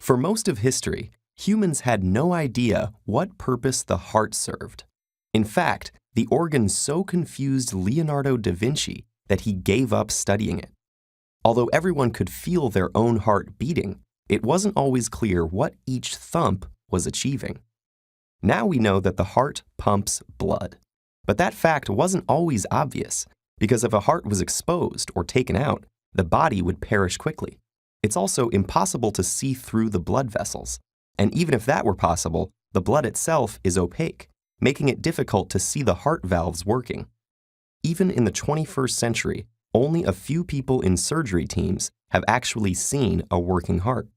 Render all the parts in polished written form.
For most of history, humans had no idea what purpose the heart served. In fact, the organ so confused Leonardo da Vinci that he gave up studying it. Although everyone could feel their own heart beating, it wasn't always clear what each thump was achieving. Now we know that the heart pumps blood. But that fact wasn't always obvious, because if a heart was exposed or taken out, the body would perish quickly. It's also impossible to see through the blood vessels, and even if that were possible, the blood itself is opaque, making it difficult to see the heart valves working. Even in the 21st century, only a few people in surgery teams have actually seen a working heart.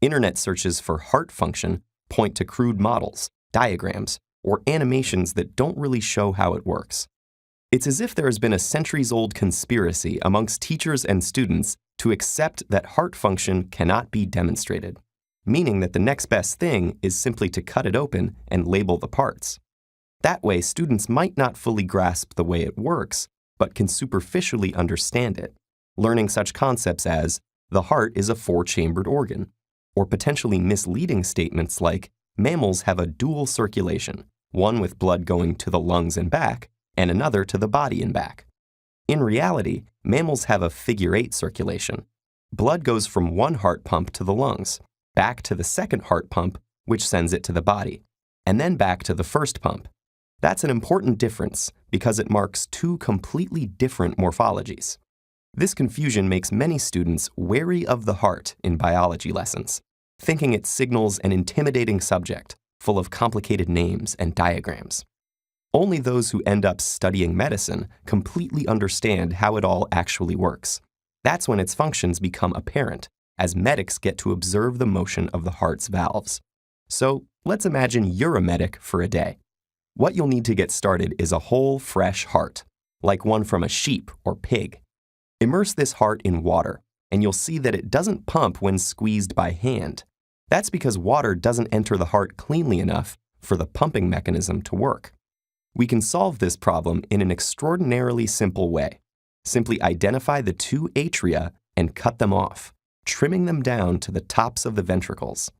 Internet searches for heart function point to crude models, diagrams, or animations that don't really show how it works. It's as if there has been a centuries-old conspiracy amongst teachers and students to accept that heart function cannot be demonstrated, meaning that the next best thing is simply to cut it open and label the parts. That way, students might not fully grasp the way it works, but can superficially understand it, learning such concepts as the heart is a four-chambered organ, or potentially misleading statements like mammals have a dual circulation, one with blood going to the lungs and back, and another to the body and back. In reality, mammals have a figure-8 circulation. Blood goes from one heart pump to the lungs, back to the second heart pump, which sends it to the body, and then back to the first pump. That's an important difference because it marks two completely different morphologies. This confusion makes many students wary of the heart in biology lessons, thinking it signals an intimidating subject full of complicated names and diagrams. Only those who end up studying medicine completely understand how it all actually works. That's when its functions become apparent, as medics get to observe the motion of the heart's valves. So let's imagine you're a medic for a day. What you'll need to get started is a whole, fresh heart, like one from a sheep or pig. Immerse this heart in water, and you'll see that it doesn't pump when squeezed by hand. That's because water doesn't enter the heart cleanly enough for the pumping mechanism to work. We can solve this problem in an extraordinarily simple way. Simply identify the two atria and cut them off, trimming them down to the tops of the ventricles.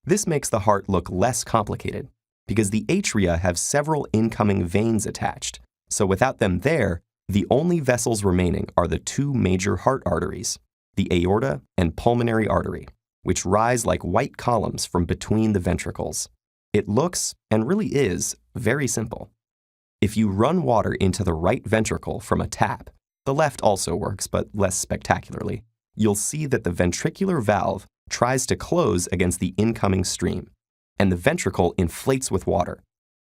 This makes the heart look less complicated, because the atria have several incoming veins attached, so without them there, the only vessels remaining are the two major heart arteries, the aorta and pulmonary artery, which rise like white columns from between the ventricles. It looks, and really is, very simple. If you run water into the right ventricle from a tap, the left also works, but less spectacularly, you'll see that the ventricular valve tries to close against the incoming stream, and the ventricle inflates with water.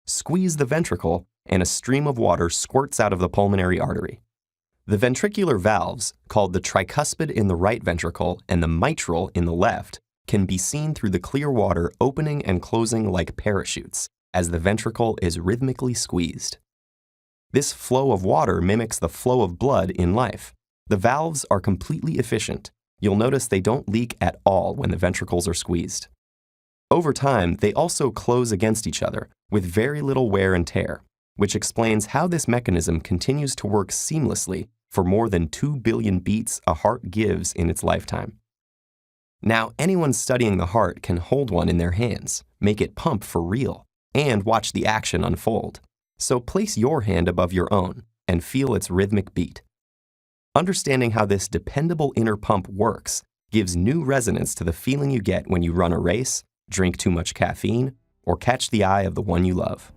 Squeeze the ventricle, and a stream of water squirts out of the pulmonary artery. The ventricular valves, called the tricuspid in the right ventricle and the mitral in the left, can be seen through the clear water opening and closing like parachutes as the ventricle is rhythmically squeezed. This flow of water mimics the flow of blood in life. The valves are completely efficient. You'll notice they don't leak at all when the ventricles are squeezed. Over time, they also close against each other with very little wear and tear, which explains how this mechanism continues to work seamlessly for more than 2 billion beats a heart gives in its lifetime. Now, anyone studying the heart can hold one in their hands, make it pump for real, and watch the action unfold. So place your hand above your own and feel its rhythmic beat. Understanding how this dependable inner pump works gives new resonance to the feeling you get when you run a race, drink too much caffeine, or catch the eye of the one you love.